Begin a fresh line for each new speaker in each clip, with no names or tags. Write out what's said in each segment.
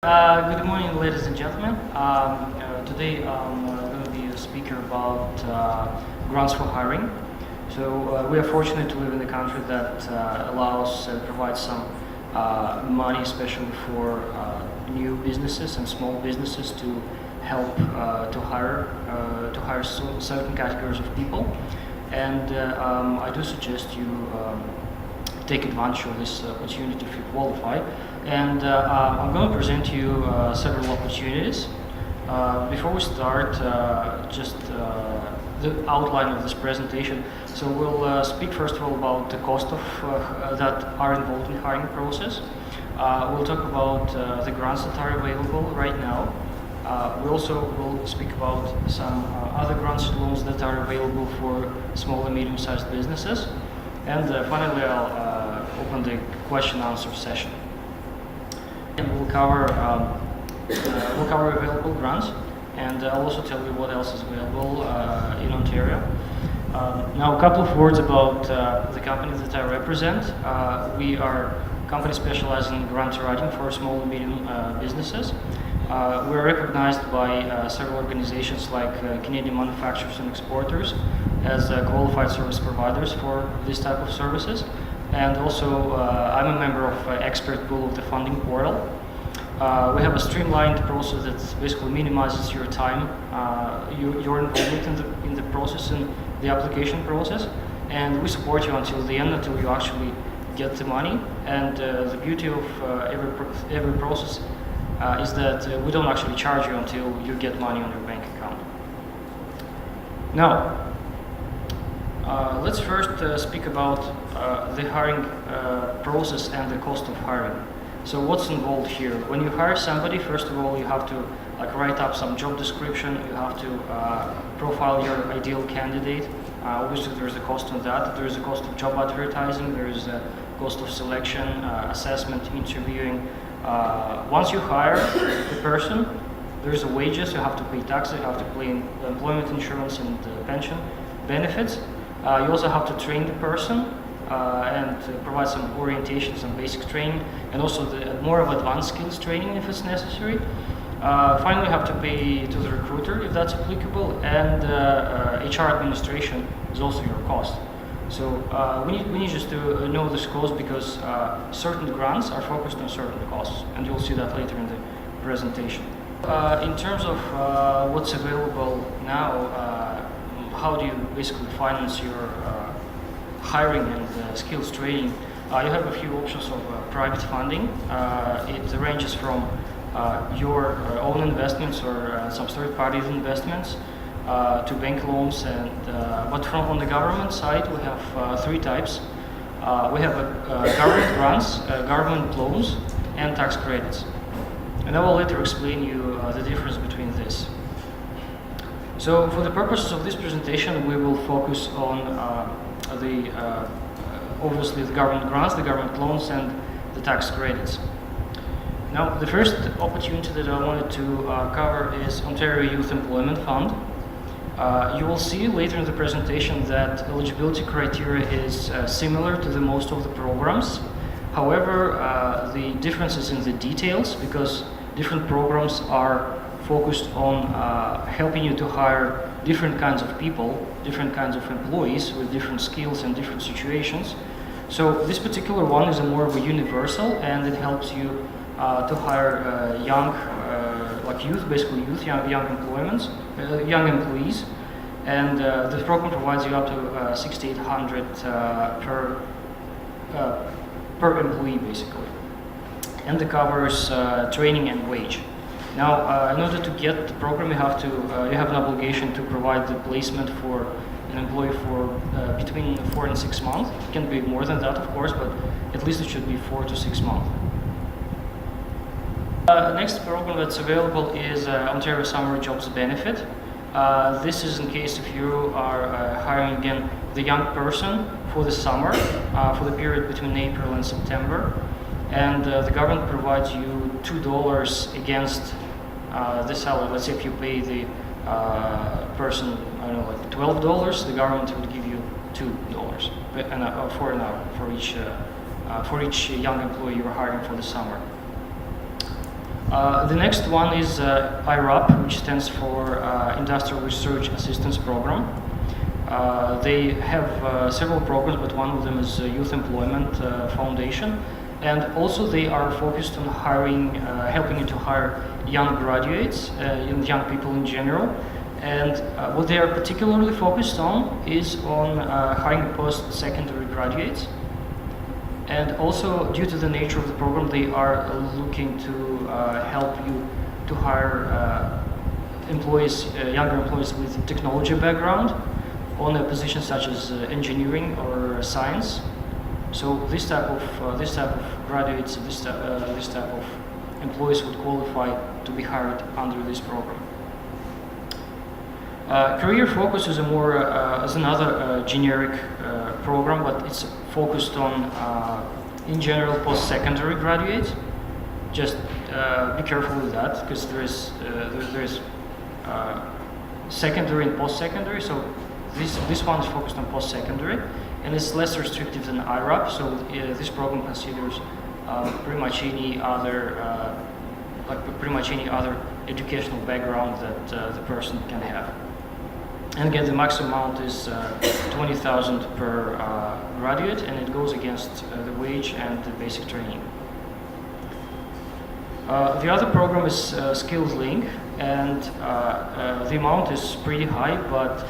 Good morning, ladies and gentlemen. Today I'm going to be a speaker about grants for hiring. So we are fortunate to live in a country that allows and provides some money, especially for new businesses and small businesses, to help to hire certain categories of people. And I do suggest you take advantage of this opportunity if you qualify. And I'm going to present to you several opportunities. Before we start, just the outline of this presentation. So we'll speak first of all about the cost of that are involved in the hiring process. We'll talk about the grants that are available right now. We also will speak about some other grants and loans that are available for small and medium-sized businesses. And finally, I'll open the question-answer session. And we'll cover available grants, and I'll also tell you what else is available in Ontario. Now, a couple of words about the company that I represent. We are a company specializing in grant writing for small and medium businesses. We're recognized by several organizations like Canadian Manufacturers and Exporters as qualified service providers for this type of services. And also, I'm a member of expert pool of the funding portal. We have a streamlined process that basically minimizes your time, your involvement in the process, in the application process, and we support you until the end, until you actually get the money. And the beauty of every process is that we don't actually charge you until you get money on your bank account. Now, let's first speak about the hiring process and the cost of hiring. So what's involved here? When you hire somebody, first of all, you have to write up some job description. You have to profile your ideal candidate. Obviously, there's a cost on that. There's a cost of job advertising. There's a cost of selection, assessment, interviewing. Once you hire the person, there's a wages. You have to pay taxes. You have to pay employment insurance and pension benefits. You also have to train the person and provide some orientation, some basic training, and also the more of advanced skills training if it's necessary. Finally, you have to pay to the recruiter if that's applicable, and HR administration is also your cost. So we need just to know this cost because certain grants are focused on certain costs, and you'll see that later in the presentation. In terms of what's available now, how do you basically finance your hiring and skills training? You have a few options of private funding. It ranges from your own investments or some third-party investments to bank loans, and but on the government side we have three types. We have government grants, government loans, and tax credits. And I will later explain you the difference between this. So for the purposes of this presentation, we will focus on obviously the government grants, the government loans, and the tax credits. Now, the first opportunity that I wanted to cover is Ontario Youth Employment Fund. You will see later in the presentation that eligibility criteria is similar to the most of the programs. However, the difference is in the details because different programs are focused on helping you to hire different kinds of people, different kinds of employees with different skills and different situations. So this particular one is more of a universal, and it helps you to hire young, like youth, basically youth, young employees. And the program provides you up to $6,800 per employee, basically. And it covers training and wage. Now, in order to get the program, you have an obligation to provide the placement for an employee for between 4 and 6 months. It can be more than that, of course, but at least it should be 4 to 6 months. Next program that's available is Ontario Summer Jobs Benefit. This is in case if you are hiring again the young person for the summer, for the period between April and September. And the government provides you $2 against the salary. Let's say if you pay the person, I don't know, like $12, the government would give you $2 for an hour for each young employee you're hiring for the summer. The next one is IRAP, which stands for Industrial Research Assistance Program. They have several programs, but one of them is Youth Employment Foundation. And also they are focused on hiring, helping you to hire young graduates and young people in general. And what they are particularly focused on is on hiring post-secondary graduates. And also, due to the nature of the program, they are looking to help you to hire employees, younger employees with technology background on a position such as engineering or science. So this type of graduates, this type of employees would qualify to be hired under this program. Career Focus is another generic program, but it's focused on, in general, post-secondary graduates. Just be careful with that, because there is secondary and post-secondary. So this one is focused on post-secondary, and it's less restrictive than IRAP. So this program considers pretty much any other educational background that the person can have. And again, the maximum amount is 20,000 per graduate, and it goes against the wage and the basic training. The other program is Skills Link, and the amount is pretty high, but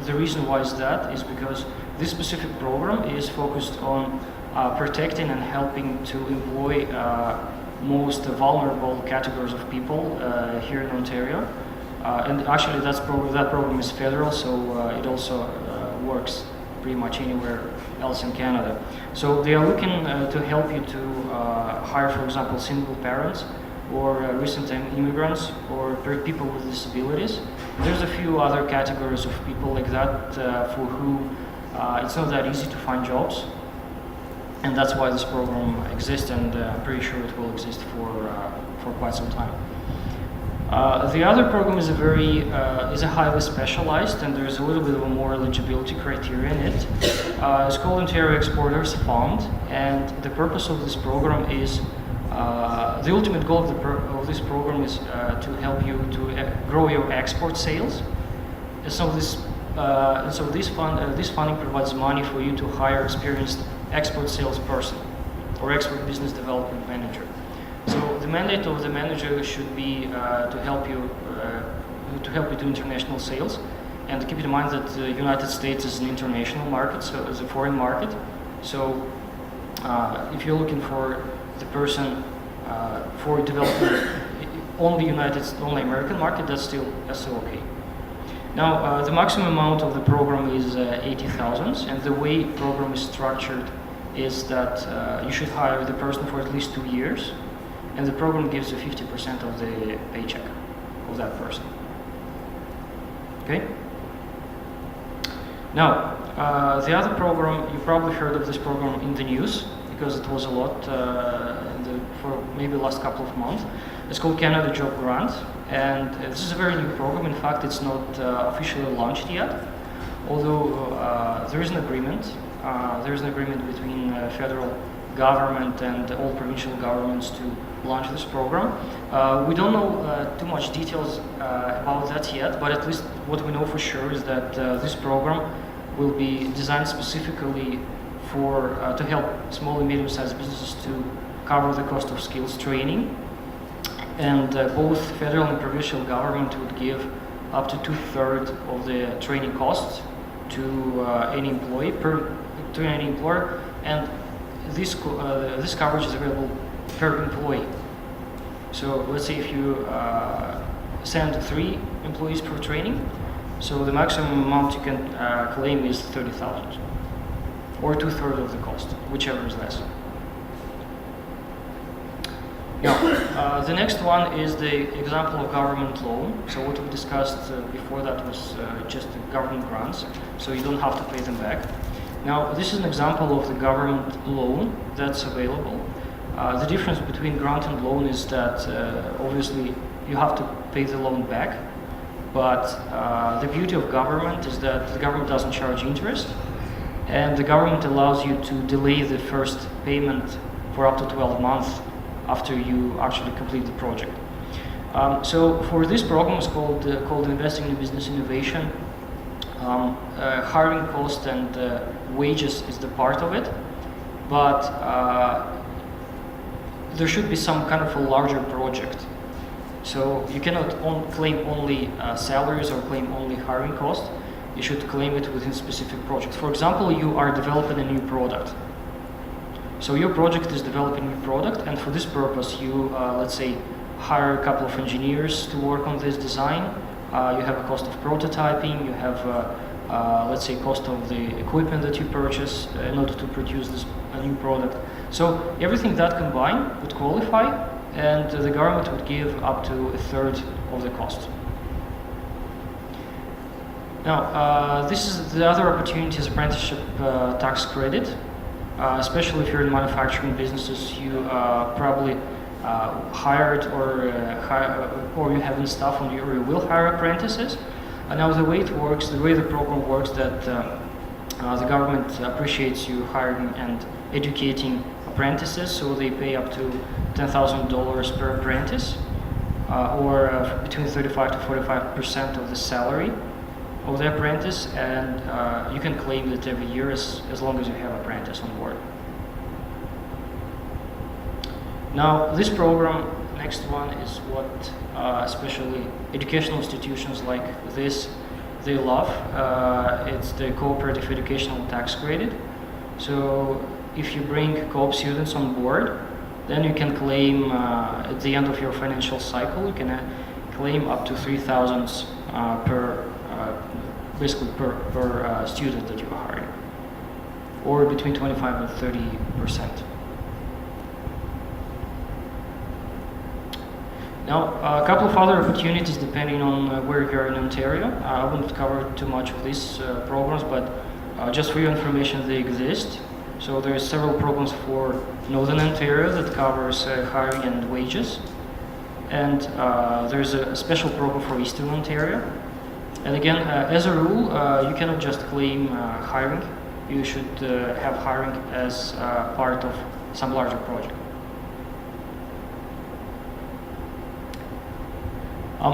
the reason why is that is because this specific program is focused on protecting and helping to employ most vulnerable categories of people here in Ontario. And actually that program is federal, so it also works pretty much anywhere else in Canada. So they are looking to help you to hire, for example, single parents or recent immigrants or people with disabilities. There's a few other categories of people like that for who it's not that easy to find jobs. And that's why this program exists, and I'm pretty sure it will exist for quite some time. The other program is a highly specialized, and there's a little bit of a more eligibility criteria in it. It's called Ontario Exporters Fund, and the purpose of this program is the ultimate goal of this program is to help you to grow your export sales. And so this funding provides money for you to hire experienced export salesperson or export business development manager. So the mandate of the manager should be to help you do international sales, and keep in mind that the United States is an international market, so it's a foreign market. So if you're looking for the person for developing only American market, that's still okay. Now the maximum amount of the program is 80,000, and the way the program is structured is that you should hire the person for at least 2 years. And the program gives you 50% of the paycheck of that person. Okay? Now, the other program, you probably heard of this program in the news, because it was a lot for maybe the last couple of months. It's called Canada Job Grant, and this is a very new program. In fact, it's not officially launched yet, although there is an agreement. There is an agreement between federal government and all provincial governments to launch this program. We don't know too much details about that yet, but at least what we know for sure is that this program will be designed specifically to help small and medium-sized businesses to cover the cost of skills training. And both federal and provincial government would give up to 2/3 of the training costs to any employer, and this coverage is available per employee. So let's say if you send 3 employees per training, so the maximum amount you can claim is 30,000, or 2/3 of the cost, whichever is less. Now, the next one is the example of government loan. So what we discussed before that was just the government grants, so you don't have to pay them back. Now, this is an example of the government loan that's available. The difference between grant and loan is that obviously you have to pay the loan back, but the beauty of government is that the government doesn't charge interest, and the government allows you to delay the first payment for up to 12 months after you actually complete the project. So for this program, it's called Investing in Business Innovation. Hiring cost and wages is the part of it, but there should be some kind of a larger project. So you cannot claim only salaries or claim only hiring costs. You should claim it within specific projects. For example, you are developing a new product. So your project is developing a new product, and for this purpose, you, let's say, hire a couple of engineers to work on this design. You have a cost of prototyping, you have, let's say, cost of the equipment that you purchase in order to produce a new product. So everything that combined would qualify, and the government would give up to a third of the cost. Now, this is the other opportunity is apprenticeship tax credit. Especially if you're in manufacturing businesses, you probably hired or you have in staff or you will hire apprentices. And now the way it works, the way the program works, that the government appreciates you hiring and educating apprentices, so they pay up to $10,000 per apprentice, or between 35 to 45% of the salary of the apprentice, and you can claim it every year as long as you have apprentice on board. Now, this program, next one, is what especially educational institutions like this, they love. It's the Co-operative Education Tax credit. So if you bring co-op students on board, then you can claim at the end of your financial cycle, you can claim up to 3,000 basically per student that you are hiring, or between 25 and 30%. Now, a couple of other opportunities depending on where you are in Ontario. I won't cover too much of these programs, but just for your information, they exist. So there are several programs for Northern Ontario that covers hiring and wages, and there's a special program for Eastern Ontario. And again, as a rule, you cannot just claim hiring. You should have hiring as part of some larger project.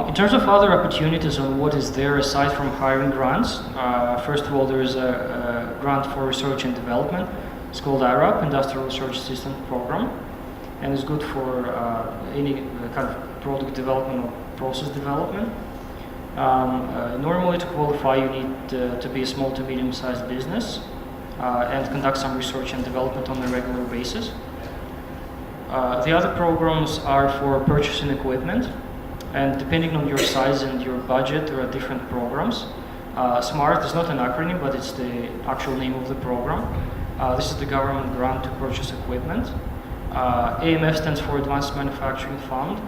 In terms of other opportunities on what is there aside from hiring grants, first of all, there is a grant for research and development. It's called IRAP, Industrial Research Assistance Program, and it's good for any kind of product development or process development. Normally, to qualify, you need to be a small to medium-sized business and conduct some research and development on a regular basis. The other programs are for purchasing equipment, and depending on your size and your budget, there are different programs. SMART is not an acronym, but it's the actual name of the program. This is the government grant to purchase equipment. AMF stands for Advanced Manufacturing Fund,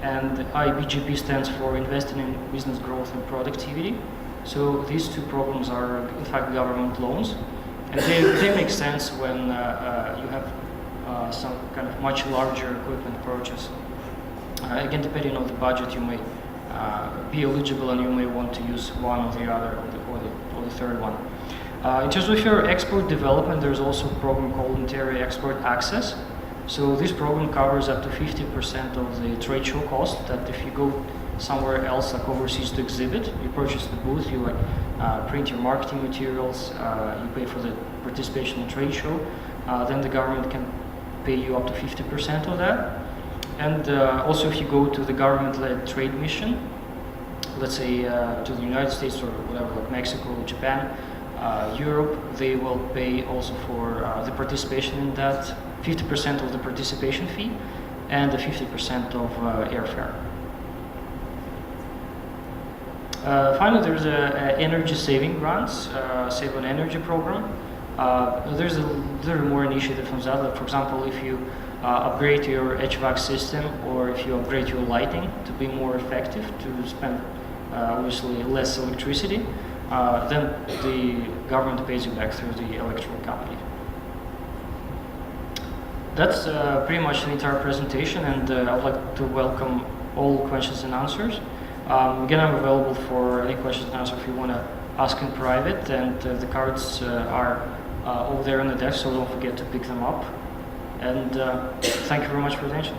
and IBGP stands for Investing in Business Growth and Productivity. So these two programs are in fact government loans, and they make sense when you have some kind of much larger equipment purchase. Again, depending on the budget, you may be eligible and you may want to use one or the other or the third one. In terms of your export development, there's also a program called Ontario Export Access. So this program covers up to 50% of the trade show cost, that if you go somewhere else, like overseas, to exhibit, you purchase the booth, you print your marketing materials, you pay for the participation in the trade show, then the government can pay you up to 50% of that. And also if you go to the government-led trade mission, let's say to the United States or whatever, like Mexico, Japan, Europe, they will pay also for the participation in that, 50% of the participation fee and the 50% of airfare. Finally, there's energy saving grants, Save on Energy program. There are more initiatives on that. Like, for example, if you upgrade your HVAC system, or if you upgrade your lighting to be more effective, to spend obviously less electricity, then the government pays you back through the electrical company. That's pretty much the entire presentation, and I would like to welcome all questions and answers. Again, I'm available for any questions and answers if you want to ask in private, and the cards are over there on the desk, so don't forget to pick them up. And thank you very much for your attention.